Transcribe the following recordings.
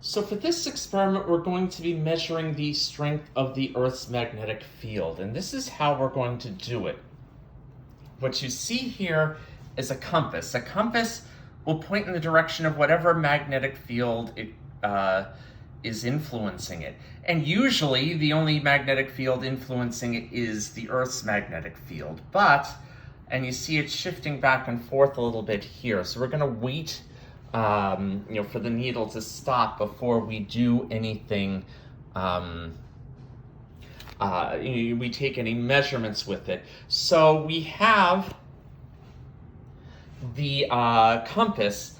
So for this experiment, we're going to be measuring the strength of the Earth's magnetic field, and this is how we're going to do it. What you see here is a compass. A compass will point in the direction of whatever magnetic field is influencing it. And usually the only magnetic field influencing it is the Earth's magnetic field. And you see it shifting back and forth a little bit here. So we're going to wait for the needle to stop before we do anything, we take any measurements with it. So we have the compass,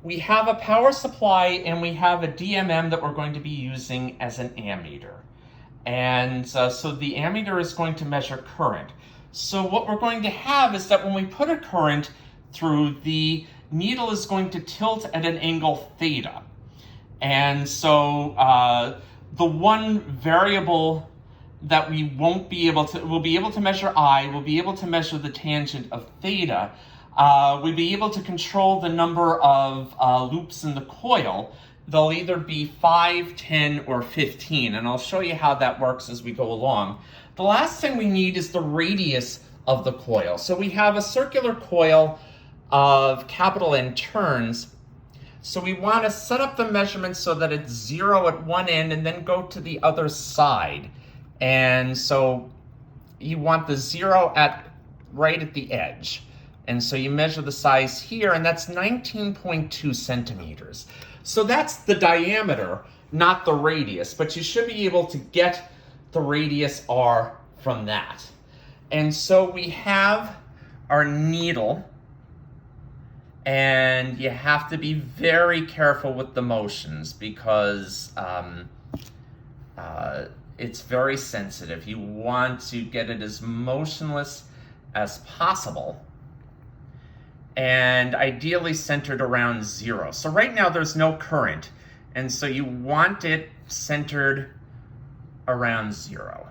we have a power supply, and we have a DMM that we're going to be using as an ammeter. And so the ammeter is going to measure current. So what we're going to have is that when we put a current through, the needle is going to tilt at an angle theta. And so the one variable that we we'll be able to measure I, we'll be able to measure the tangent of theta. We'll be able to control the number of loops in the coil. They'll either be 5, 10, or 15, and I'll show you how that works as we go along. The last thing we need is the radius of the coil. So we have a circular coil of capital N turns. So we want to set up the measurement so that it's 0 at one end and then go to the other side. And so you want the 0 right at the edge. And so you measure the size here, and that's 19.2 centimeters. So that's the diameter, not the radius, but you should be able to get the radius R from that. And so we have our needle, and you have to be very careful with the motions because it's very sensitive. You want to get it as motionless as possible, and ideally centered around 0. So right now there's no current, and so you want it centered around 0.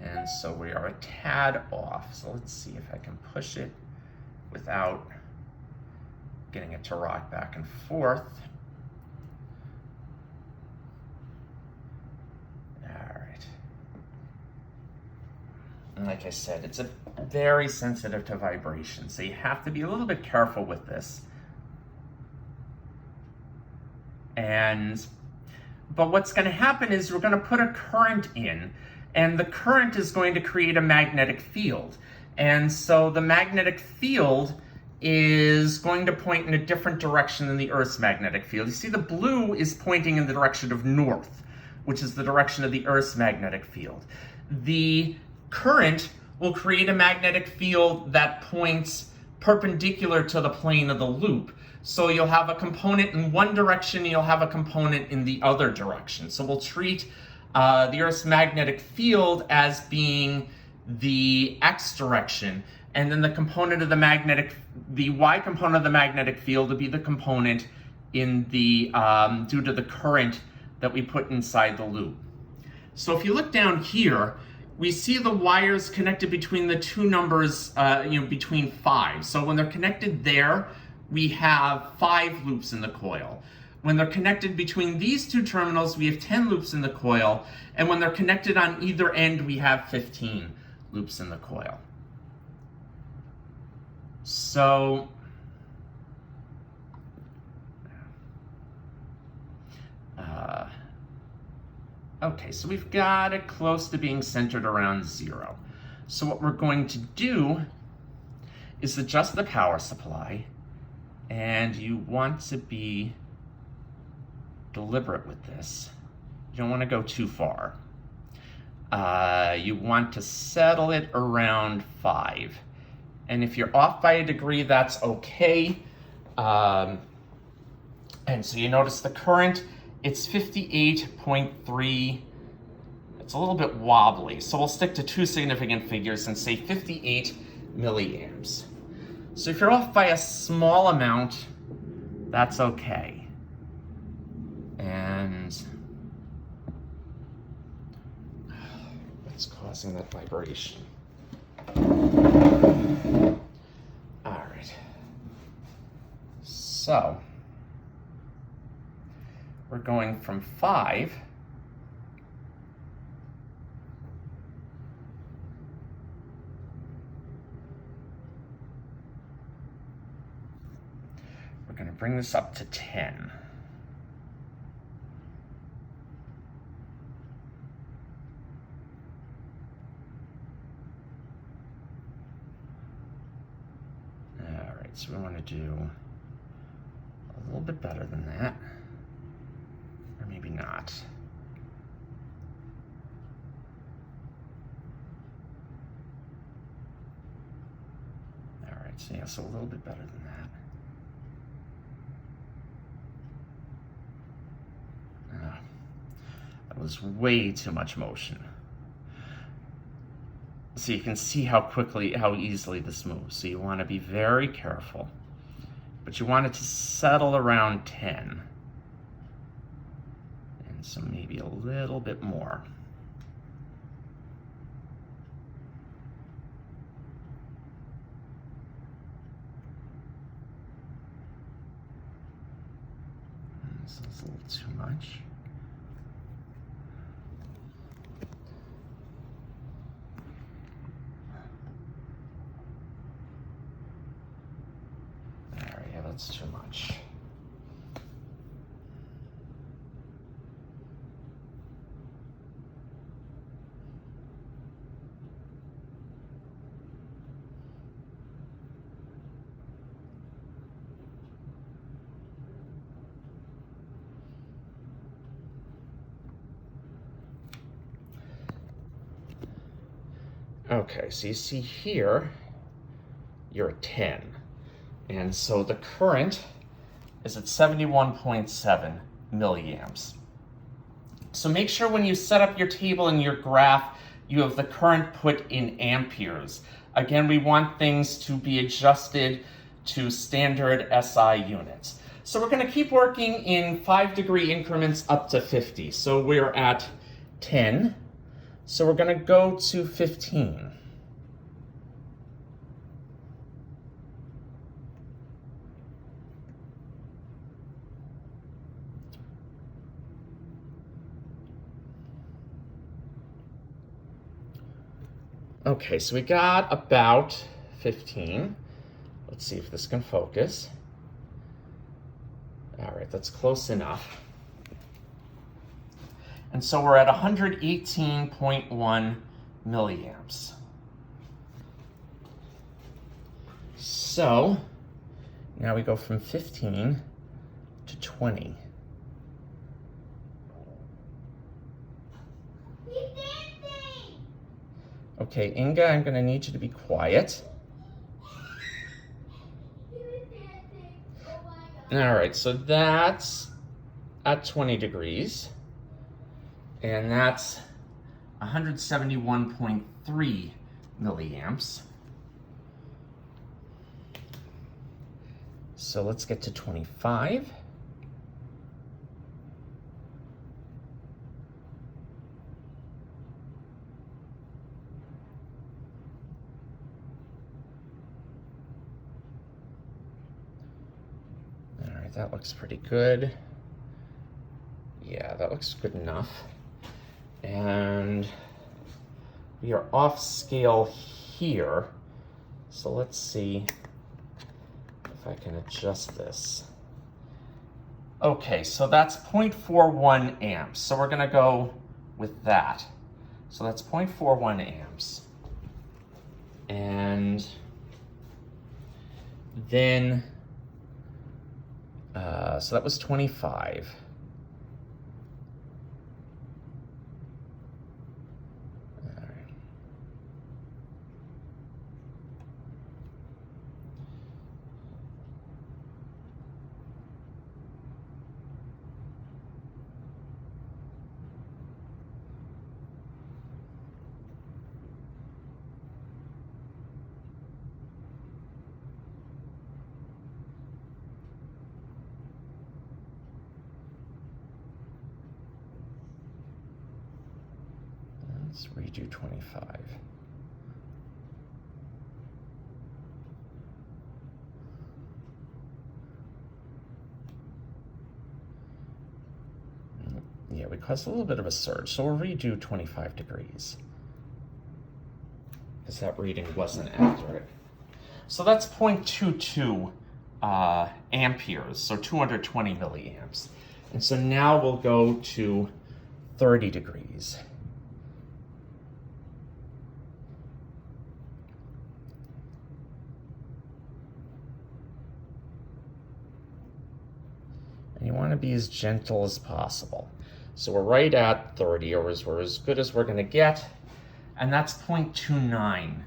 And so we are a tad off. So let's see if I can push it without getting it to rock back and forth. All right. And like I said, it's very sensitive to vibration, so you have to be a little bit careful with this. But what's going to happen is we're going to put a current in, and the current is going to create a magnetic field. And so the magnetic field is going to point in a different direction than the Earth's magnetic field. You see the blue is pointing in the direction of north, which is the direction of the Earth's magnetic field. The current will create a magnetic field that points perpendicular to the plane of the loop. So you'll have a component in one direction, you'll have a component in the other direction. So we'll treat the Earth's magnetic field as being the x direction, and then the component of the y component of the magnetic field will be the component in the due to the current that we put inside the loop. So if you look down here, we see the wires connected between the two numbers, between 5. So when they're connected there, we have 5 loops in the coil. When they're connected between these two terminals, we have 10 loops in the coil. And when they're connected on either end, we have 15 loops in the coil. So, okay, so we've got it close to being centered around 0. So what we're going to do is adjust the power supply, and you want to be deliberate with this. You don't want to go too far. You want to settle it around 5. And if you're off by a degree, that's okay. And so you notice the current, it's 58.3. It's a little bit wobbly. So we'll stick to 2 significant figures and say 58 milliamps. So if you're off by a small amount, that's okay. And what's causing that vibration? All right. So we're going from 5 we're going to bring this up to 10. All right, so we want to do a little bit better than that, or maybe not. All right, so yeah, so a little bit better than that. That was way too much motion. So you can see how easily this moves. So you want to be very careful, but you want it to settle around 10. And so maybe a little bit more. This is a little too much. That's too much. Okay, so you see here, you're at 10. And so the current is at 71.7 milliamps. So make sure when you set up your table and your graph, you have the current put in amperes. Again, we want things to be adjusted to standard SI units. So we're going to keep working in 5-degree increments up to 50. So we're at 10. So we're going to go to 15. Okay, so we got about 15. Let's see if this can focus. All right, that's close enough. And so we're at 118.1 milliamps. So now we go from 15 to 20. Okay, Inga, I'm going to need you to be quiet. All right, so that's at 20 degrees. And that's 171.3 milliamps. So let's get to 25. All right, that looks pretty good. Yeah, that looks good enough. And we are off scale here. So let's see if I can adjust this. Okay, so that's 0.41 amps. So we're going to go with that. So that's 0.41 amps. And then, so that was 25. Let's redo 25. Yeah, we caused a little bit of a surge, so we'll redo 25 degrees. Because that reading wasn't accurate. So that's 0.22 amperes, so 220 milliamps. And so now we'll go to 30 degrees. And you want to be as gentle as possible. So we're right at 30, or we're as good as we're going to get. And that's 0.29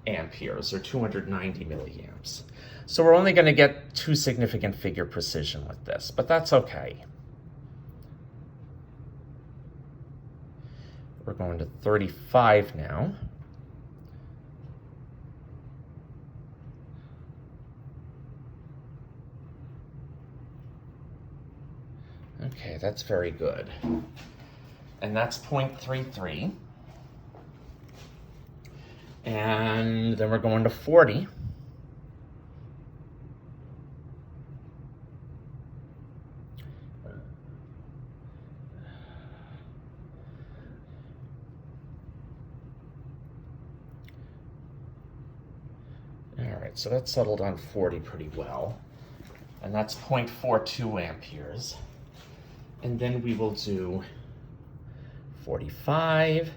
amperes, or 290 milliamps. So we're only going to get 2 significant figure precision with this, but that's okay. We're going to 35 now. Okay, that's very good. And that's 0.33. And then we're going to 40. All right, so that's settled on 40 pretty well. And that's 0.42 amperes. And then we will do 45.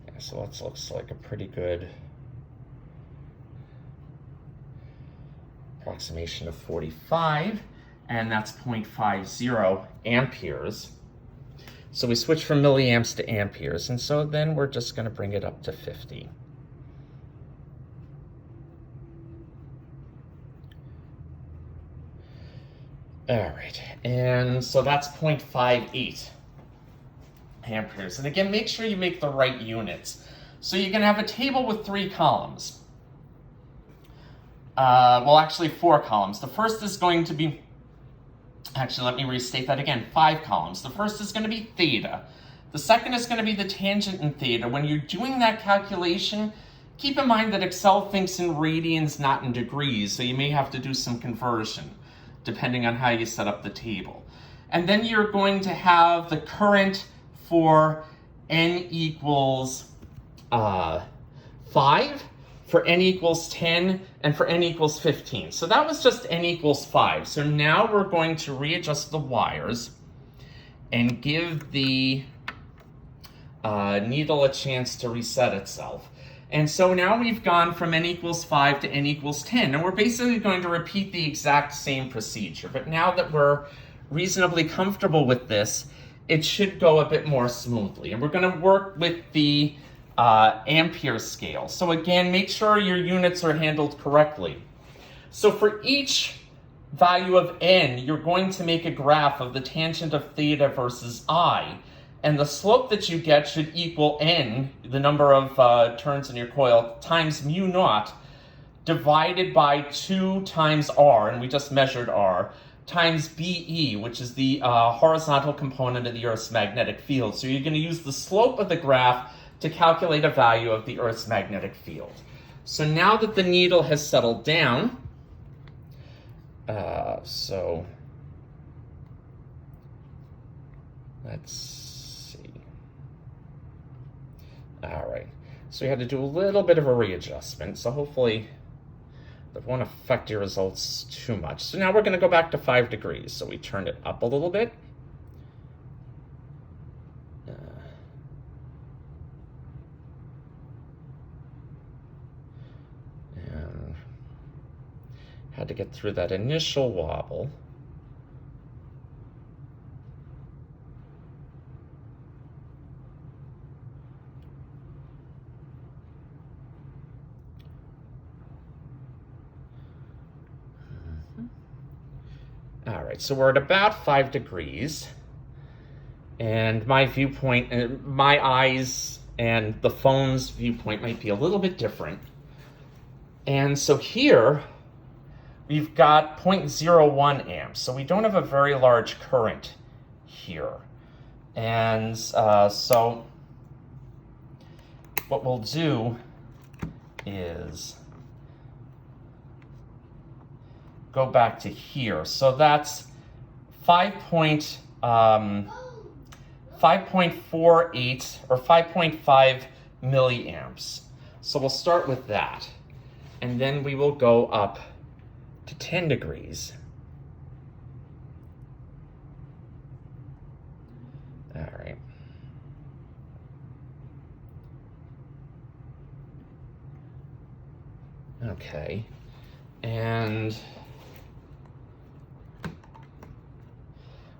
Yeah, so that looks like a pretty good approximation of 45. And that's 0.50 amperes. So we switch from milliamps to amperes, and so then we're just going to bring it up to 50. All right, and so that's 0.58 amperes. And again, make sure you make the right units. So you're going to have a table with 3 columns. Well, actually 4 columns. The first is going to be, actually, let me restate that again, 5 columns. The first is going to be theta. The second is going to be the tangent in theta. When you're doing that calculation, keep in mind that Excel thinks in radians, not in degrees, so you may have to do some conversion, depending on how you set up the table. And then you're going to have the current for n equals 5, for n equals 10, and for n equals 15. So that was just n equals 5. So now we're going to readjust the wires and give the needle a chance to reset itself. And so now we've gone from n equals 5 to n equals 10, and we're basically going to repeat the exact same procedure. But now that we're reasonably comfortable with this, it should go a bit more smoothly. And we're going to work with the ampere scale. So again, make sure your units are handled correctly. So for each value of n, you're going to make a graph of the tangent of theta versus I. And the slope that you get should equal n, the number of turns in your coil, times mu naught, divided by 2 times r, and we just measured r, times BE, which is the horizontal component of the Earth's magnetic field. So you're going to use the slope of the graph to calculate a value of the Earth's magnetic field. So now that the needle has settled down, so let's see. All right, so we had to do a little bit of a readjustment, so hopefully that won't affect your results too much. So now we're going to go back to 5 degrees. So we turned it up a little bit. And had to get through that initial wobble. All right, so we're at about 5 degrees, and my viewpoint, my eyes and the phone's viewpoint might be a little bit different. And so here, we've got 0.01 amps, so we don't have a very large current here. And so what we'll do is go back to here. So that's 5.48 or 5.5 milliamps. So we'll start with that. And then we will go up to 10 degrees. All right. Okay. And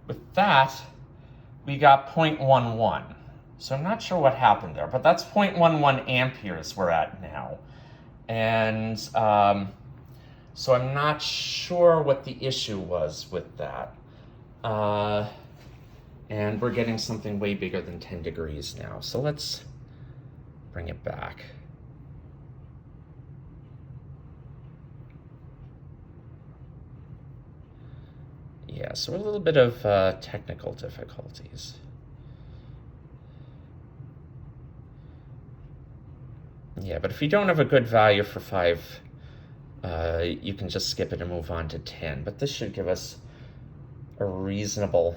with that, we got 0.11. So I'm not sure what happened there, but that's 0.11 amperes we're at now. And so I'm not sure what the issue was with that. And we're getting something way bigger than 10 degrees now. So let's bring it back. Yeah, so a little bit of technical difficulties. Yeah, but if you don't have a good value for 5, you can just skip it and move on to 10. But this should give us a reasonable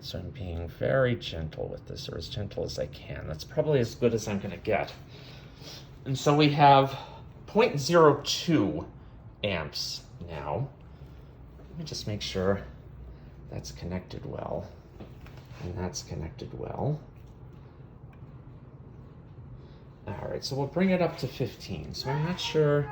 so I'm being very gentle with this, or as gentle as I can. That's probably as good as I'm going to get. And so we have 0.02 amps now. Let me just make sure that's connected well. And that's connected well. All right, so we'll bring it up to 15. So I'm not sure.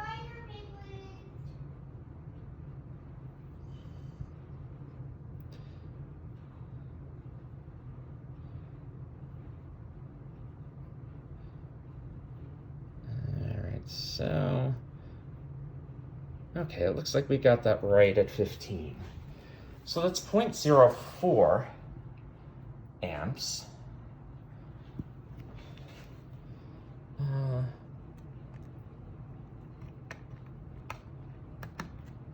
So, okay, it looks like we got that right at 15. So that's 0.04 amps.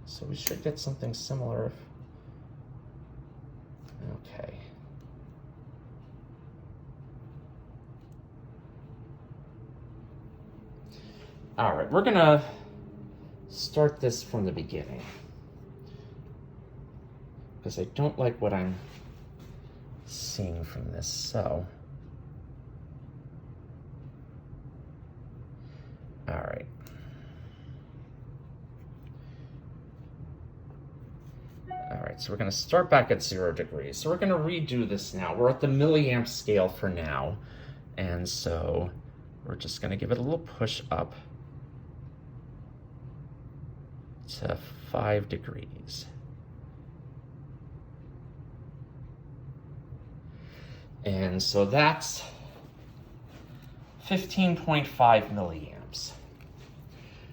So we should get something similar. Okay. All right, we're gonna start this from the beginning because I don't like what I'm seeing from this, so. All right. All right, so we're gonna start back at 0 degrees. So we're gonna redo this now. We're at the milliamp scale for now. And so we're just gonna give it a little push up to 5 degrees. And so that's 15.5 milliamps.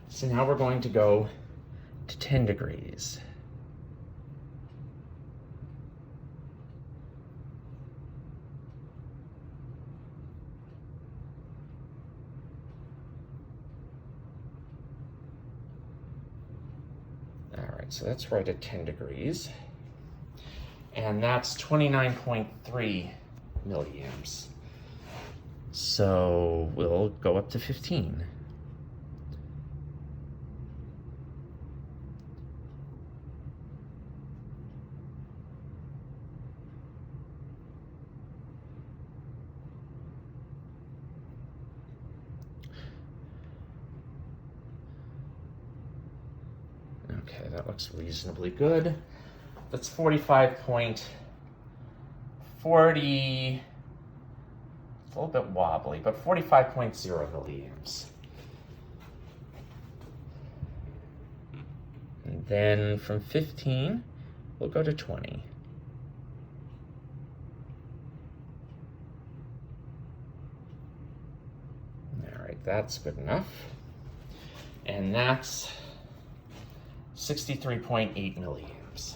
So now we're going to go to 10 degrees. So that's right at 10 degrees. And that's 29.3 milliamps. So we'll go up to 15. Okay, that looks reasonably good. That's 45.40. It's a little bit wobbly, but 45.0 milliamps. And then from 15, we'll go to 20. All right, that's good enough. And that's 63.8 milliamps.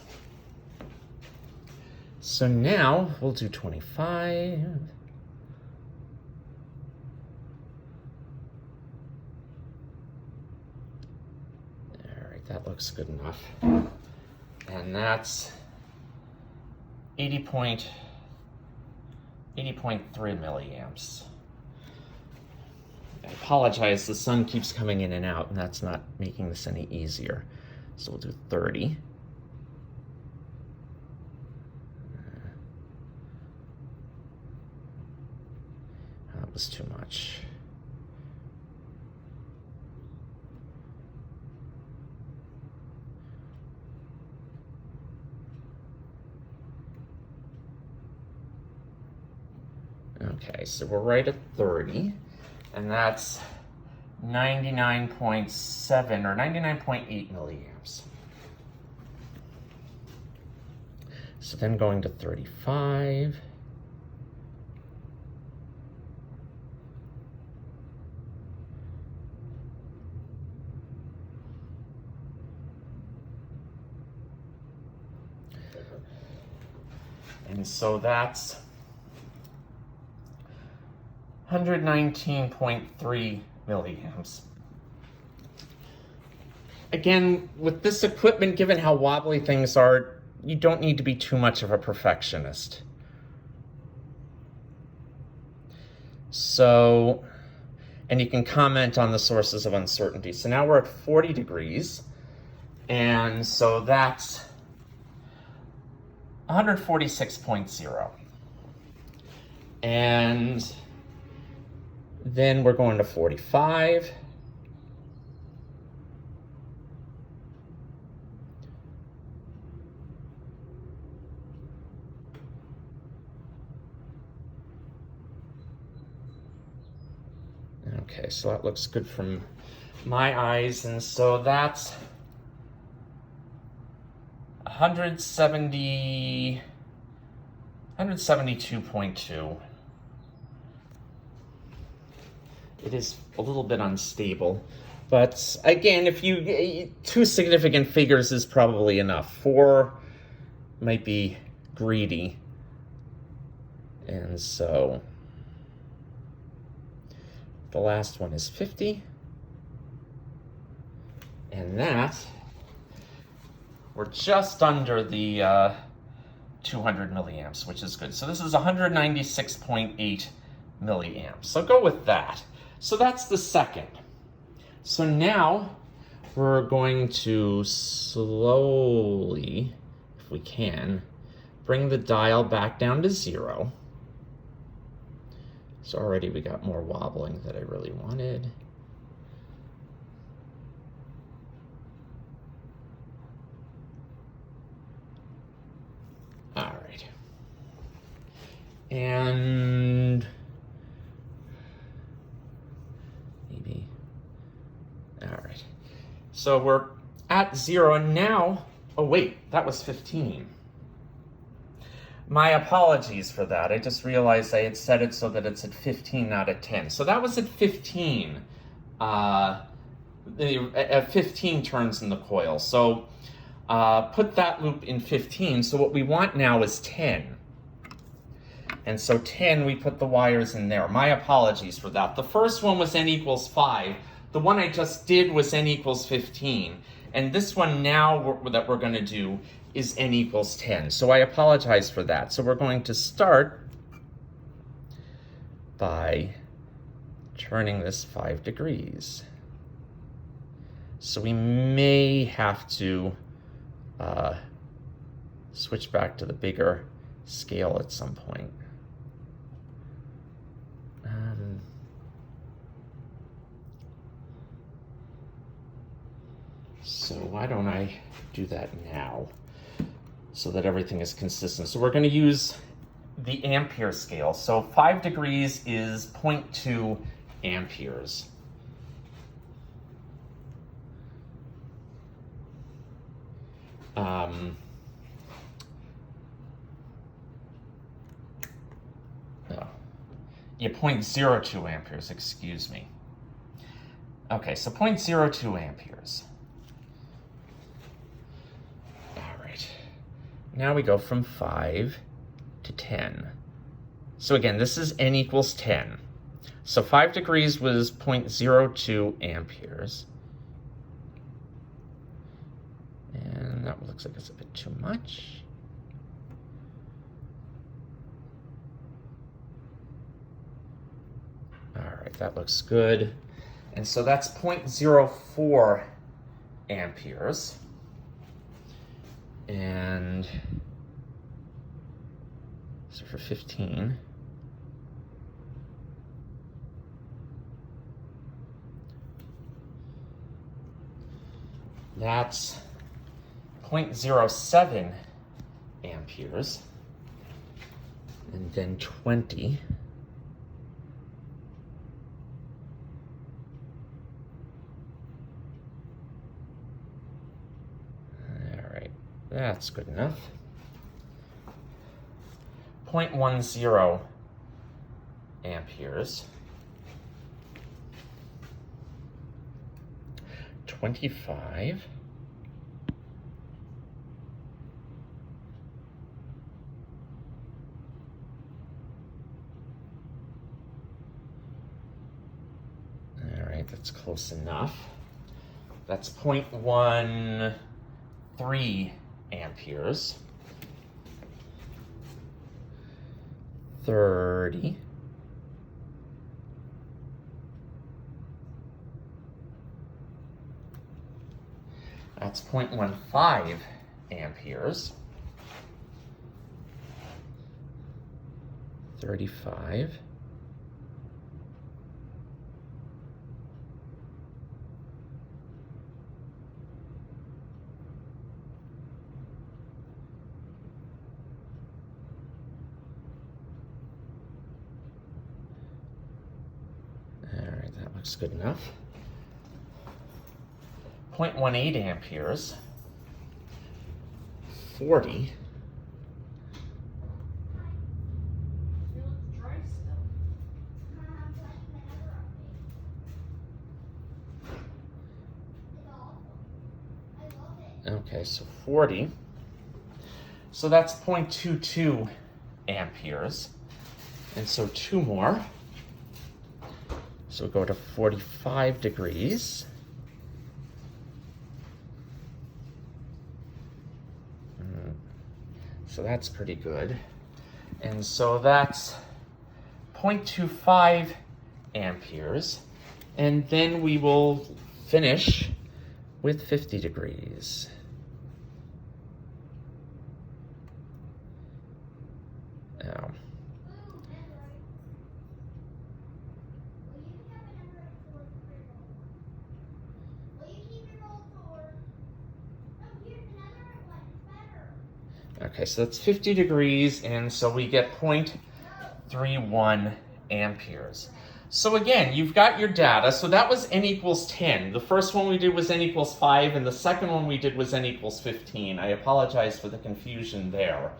So now we'll do 25. that looks good enough. And that's 80.3 milliamps. I apologize, the sun keeps coming in and out, and that's not making this any easier. So we'll do 30. That was too much. Okay, so we're right at 30, and that's 99.7 or 99.8 milliamps. So then going to 35. And so that's 119.3 milliamps. Again, with this equipment, given how wobbly things are, you don't need to be too much of a perfectionist. So, and you can comment on the sources of uncertainty. So now we're at 40 degrees, and so that's 146.0. And then we're going to 45. Okay, so that looks good from my eyes, and so that's 172.2. It is a little bit unstable, but again, if you, 2 significant figures is probably enough. 4 might be greedy, and so the last one is 50, and that, we're just under the 200 milliamps, which is good. So this is 196.8 milliamps. So go with that. So that's the second. So now we're going to slowly, if we can, bring the dial back down to 0. So already we got more wobbling than I really wanted. All right. And maybe, all right. So we're at 0, and now, oh wait, that was 15. My apologies for that. I just realized I had set it so that it's at 15, not at 10. So that was at 15. At 15 turns in the coil. So put that loop in 15. So what we want now is 10. And so 10, we put the wires in there. My apologies for that. The first one was n equals 5. The one I just did was n equals 15. And this one now that we're going to do is n equals 10. So I apologize for that. So we're going to start by turning this 5 degrees. So we may have to switch back to the bigger scale at some point. So why don't I do that now, so that everything is consistent. So we're going to use the ampere scale. So 5 degrees is 0.2 amperes. Yeah, 0.02 amperes, excuse me. Okay, so 0.02 amperes. Now we go from 5 to 10. So again, this is n equals 10. So 5 degrees was 0.02 amperes. that looks like it's a bit too much. All right, that looks good. And so that's 0.04 amperes. And so for 15, that's 0.07 amperes. And then 20. That's good enough. 0.10 amperes. 25. All right, that's close enough. That's 0.13 amperes. 30. That's 0.15 amperes. 35. Looks good enough. 0.18 amperes. 40. Okay, so 40. So that's 0.22 amperes. And so 2 more. So go to 45 degrees. So that's pretty good. And so that's 0.25 amperes. And then we will finish with 50 degrees. Now, okay, so that's 50 degrees, and so we get 0.31 amperes. So again, you've got your data. So that was n equals 10. The first one we did was n equals 5, and the second one we did was n equals 15. I apologize for the confusion there.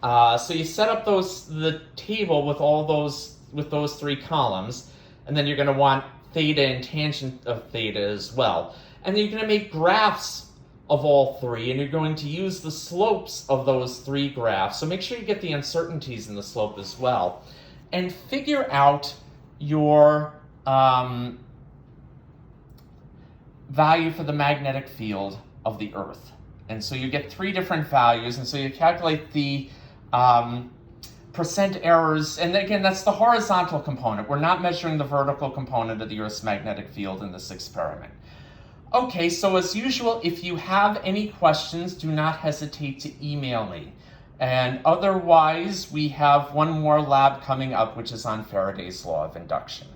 So you set up the table with those 3 columns, and then you're going to want theta and tangent of theta as well. And then you're going to make graphs of all 3, and you're going to use the slopes of those 3 graphs. So make sure you get the uncertainties in the slope as well. And figure out your value for the magnetic field of the Earth. And so you get 3 different values, and so you calculate the percent errors, and again, that's the horizontal component. We're not measuring the vertical component of the Earth's magnetic field in this experiment. Okay, so as usual, if you have any questions, do not hesitate to email me. And otherwise, we have one more lab coming up, which is on Faraday's law of induction.